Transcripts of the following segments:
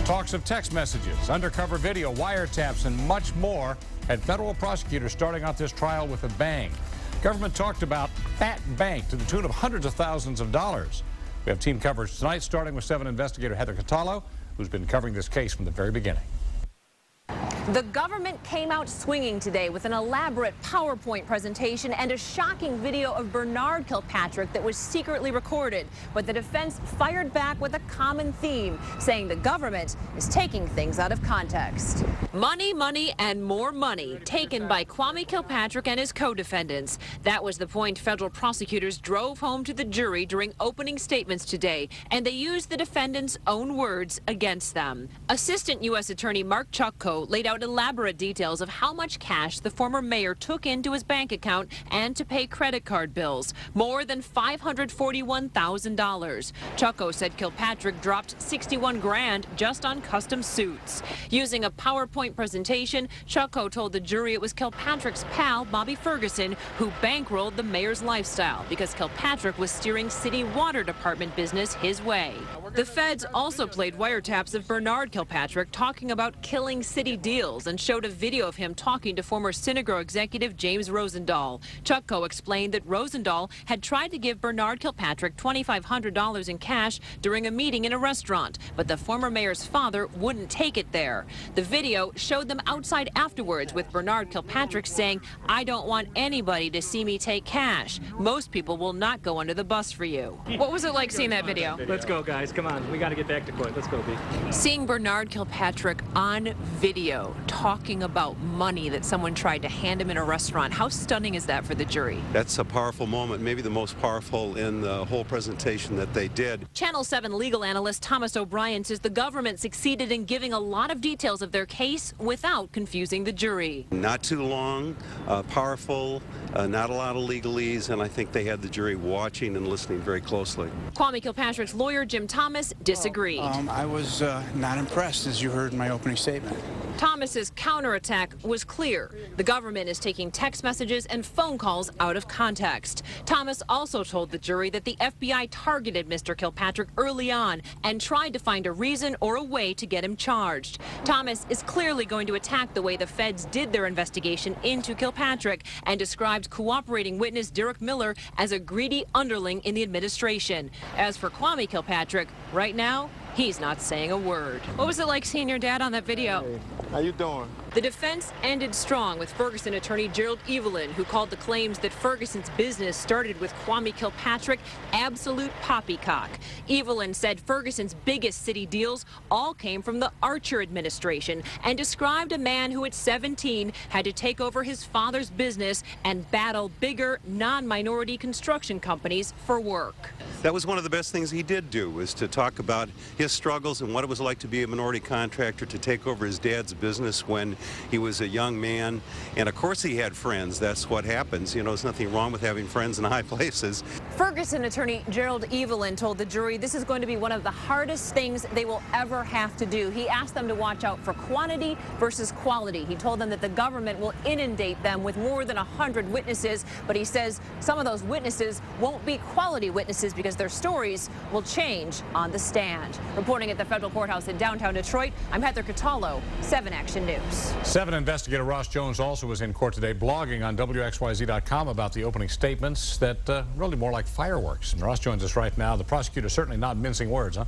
Talks of text messages, undercover video, wiretaps, and much more had federal prosecutors starting out this trial with a bang. Government talked about fat bank to the tune of hundreds of thousands of dollars. We have team coverage tonight, starting with 7 investigator Heather Catallo, who's been covering this case from the very beginning. The government came out swinging today with an elaborate PowerPoint presentation and a shocking video of Bernard Kilpatrick that was secretly recorded. But the defense fired back with a common theme, saying the government is taking things out of context. Money, money, and more money taken by Kwame Kilpatrick and his co-defendants. That was the point federal prosecutors drove home to the jury during opening statements today, and they used the defendants' own words against them. Assistant U.S. Attorney Mark Chutko laid out elaborate details of how much cash the former mayor took into his bank account and to pay credit card bills, more than $541,000. Chutko said Kilpatrick dropped $61 grand just on custom suits. Using a PowerPoint presentation, Chutko told the jury it was Kilpatrick's pal, Bobby Ferguson, who bankrolled the mayor's lifestyle because Kilpatrick was steering city water department business his way. The feds also played wiretaps of Bernard Kilpatrick talking about killing city deals and showed a video of him talking to former Synagro executive James Rosendahl. Chutko explained that Rosendahl had tried to give Bernard Kilpatrick $2,500 in cash during a meeting in a restaurant, but the former mayor's father wouldn't take it there. The video showed them outside afterwards with Bernard Kilpatrick saying, "I don't want anybody to see me take cash. Most people will not go under the bus for you." What was it like seeing that video? Let's go, guys. Come on. We got to get back to court. Let's go, B. Seeing Bernard Kilpatrick on video talking about money that someone tried to hand him in a restaurant, how stunning is that for the jury? That's a powerful moment, maybe the most powerful in the whole presentation that they did. Channel 7 legal analyst Thomas O'Brien says the government succeeded in giving a lot of details of their case without confusing the jury. Not too long, powerful, not a lot of legalese, and I think they had the jury watching and listening very closely. Kwame Kilpatrick's lawyer, Jim Thomas, disagreed. I was not impressed, as you heard in my opening statement. Thomas's counterattack was clear. The government is taking text messages and phone calls out of context. Thomas also told the jury that the FBI targeted Mr. Kilpatrick early on and tried to find a reason or a way to get him charged. Thomas is clearly going to attack the way the feds did their investigation into Kilpatrick and described cooperating witness Derek Miller as a greedy underling in the administration. As for Kwame Kilpatrick, right now, he's not saying a word. What was it like seeing your dad on that video? Hey, how you doing? The defense ended strong with Ferguson attorney Gerald Evelyn, who called the claims that Ferguson's business started with Kwame Kilpatrick absolute poppycock. Evelyn said Ferguson's biggest city deals all came from the Archer administration and described a man who at 17 had to take over his father's business and battle bigger non-minority construction companies for work. That was one of the best things he did do, was to talk about his struggles and what it was like to be a minority contractor, to take over his dad's business when he was a young man. And of course he had friends. That's what happens. You know, there's nothing wrong with having friends in high places. Ferguson attorney Gerald Evelyn told the jury this is going to be one of the hardest things they will ever have to do. He asked them to watch out for quantity versus quality. He told them that the government will inundate them with more than 100 witnesses, but he says some of those witnesses won't be quality witnesses because their stories will change on the stand. Reporting at the federal courthouse in downtown Detroit, I'm Heather Catallo, 7 Action News. 7 investigator Ross Jones also was in court today, blogging on WXYZ.com about the opening statements that really more like fireworks. And Ross joins us right now. The prosecutor certainly not mincing words, huh?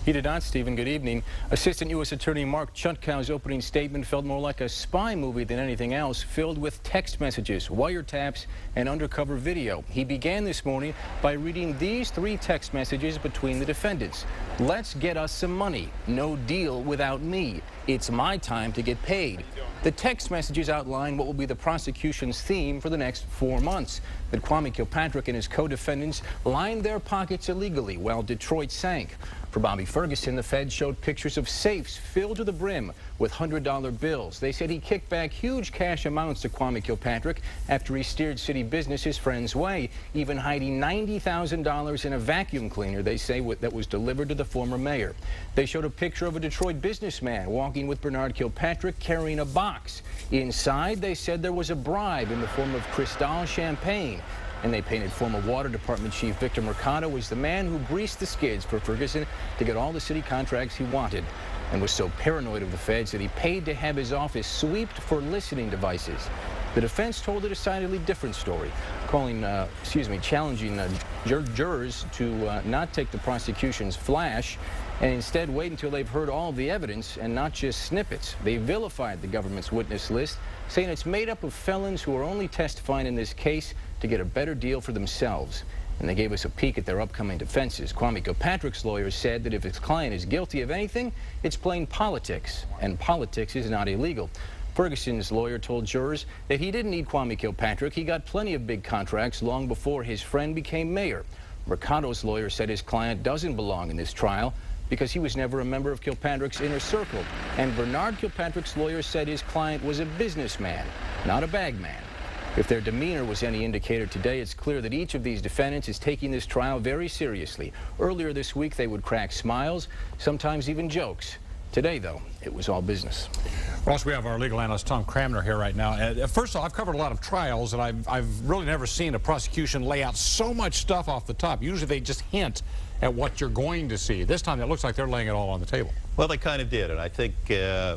He did not, Stephen. Good evening. Assistant U.S. Attorney Mark Chutko's opening statement felt more like a spy movie than anything else, filled with text messages, wiretaps, and undercover video. He began this morning by reading these 3 text messages between the defendants. "Let's get us some money. No deal without me. It's my time to get paid." The text messages outline what will be the prosecution's theme for the next 4 months, that Kwame Kilpatrick and his co-defendants lined their pockets illegally while Detroit sank. For Bobby Ferguson, the feds showed pictures of safes filled to the brim with $100 bills. They said he kicked back huge cash amounts to Kwame Kilpatrick after he steered city business his friend's way, even hiding $90,000 in a vacuum cleaner, they say, that was delivered to the former mayor. They showed a picture of a Detroit businessman walking with Bernard Kilpatrick carrying a box. Inside, they said there was a bribe in the form of Cristal champagne. And they painted former Water Department Chief Victor Mercado as the man who greased the skids for Ferguson to get all the city contracts he wanted. and was so paranoid of the feds that he paid to have his office swept for listening devices. The defense told a decidedly different story, challenging jurors to not take the prosecution's flash and instead wait until they've heard all the evidence and not just snippets. They vilified the government's witness list, saying it's made up of felons who are only testifying in this case to get a better deal for themselves. And they gave us a peek at their upcoming defenses. Kwame Kilpatrick's lawyer said that if his client is guilty of anything, it's plain politics, and politics is not illegal. Ferguson's lawyer told jurors that he didn't need Kwame Kilpatrick. He got plenty of big contracts long before his friend became mayor. Mercado's lawyer said his client doesn't belong in this trial because he was never a member of Kilpatrick's inner circle. And Bernard Kilpatrick's lawyer said his client was a businessman, not a bagman. If their demeanor was any indicator today, it's clear that each of these defendants is taking this trial very seriously. Earlier this week, they would crack smiles, sometimes even jokes. Today, though, it was all business. Ross, we have our legal analyst Tom Cramner here right now. First of all, I've covered a lot of trials, and I've really never seen a prosecution lay out so much stuff off the top. Usually they just hint at what you're going to see. This time it looks like they're laying it all on the table. Well, they kind of did, and I think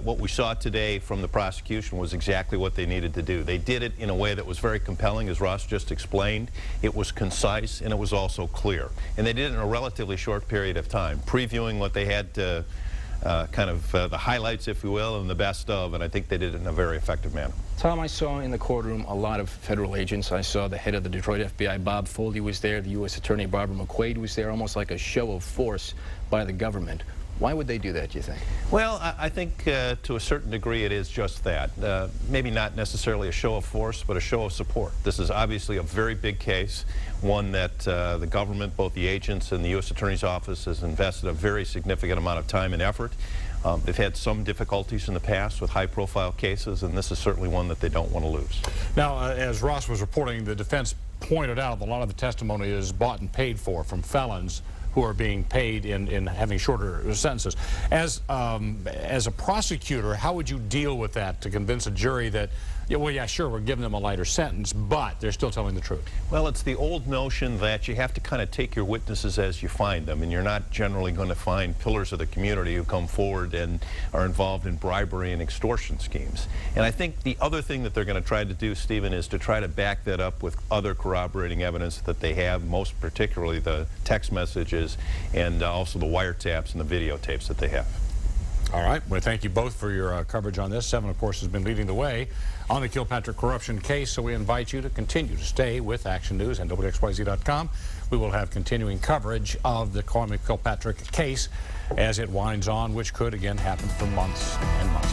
what we saw today from the prosecution was exactly what they needed to do. They did it in a way that was very compelling, as Ross just explained. It was concise, and it was also clear. And they did it in a relatively short period of time, previewing what they had to the highlights, if you will, and the best of, and I think they did it in a very effective manner. Tom, I saw in the courtroom a lot of federal agents. I saw the head of the Detroit FBI, Bob Foley, was there. The U.S. Attorney, Barbara McQuaid, was there, almost like a show of force by the government. Why would they do that, do you think? Well, I think to a certain degree it is just that. Maybe not necessarily a show of force, but a show of support. This is obviously a very big case, one that the government, both the agents and the U.S. Attorney's Office, has invested a very significant amount of time and effort. They've had some difficulties in the past with high-profile cases, and this is certainly one that they don't want to lose. Now, as Ross was reporting, the defense pointed out that a lot of the testimony is bought and paid for from felons who are being paid in having shorter sentences. As a prosecutor, how would you deal with that to convince a jury that, well, yeah, sure, we're giving them a lighter sentence, but they're still telling the truth? Well, it's the old notion that you have to kind of take your witnesses as you find them, and you're not generally going to find pillars of the community who come forward and are involved in bribery and extortion schemes. And I think the other thing that they're going to try to do, Stephen, is to try to back that up with other corroborating evidence that they have, most particularly the text messages and also the wiretaps and the videotapes that they have. All right. Well, thank you both for your coverage on this. Seven, of course, has been leading the way on the Kilpatrick corruption case, so we invite you to continue to stay with Action News and WXYZ.com. We will have continuing coverage of the Kwame Kilpatrick case as it winds on, which could, again, happen for months and months.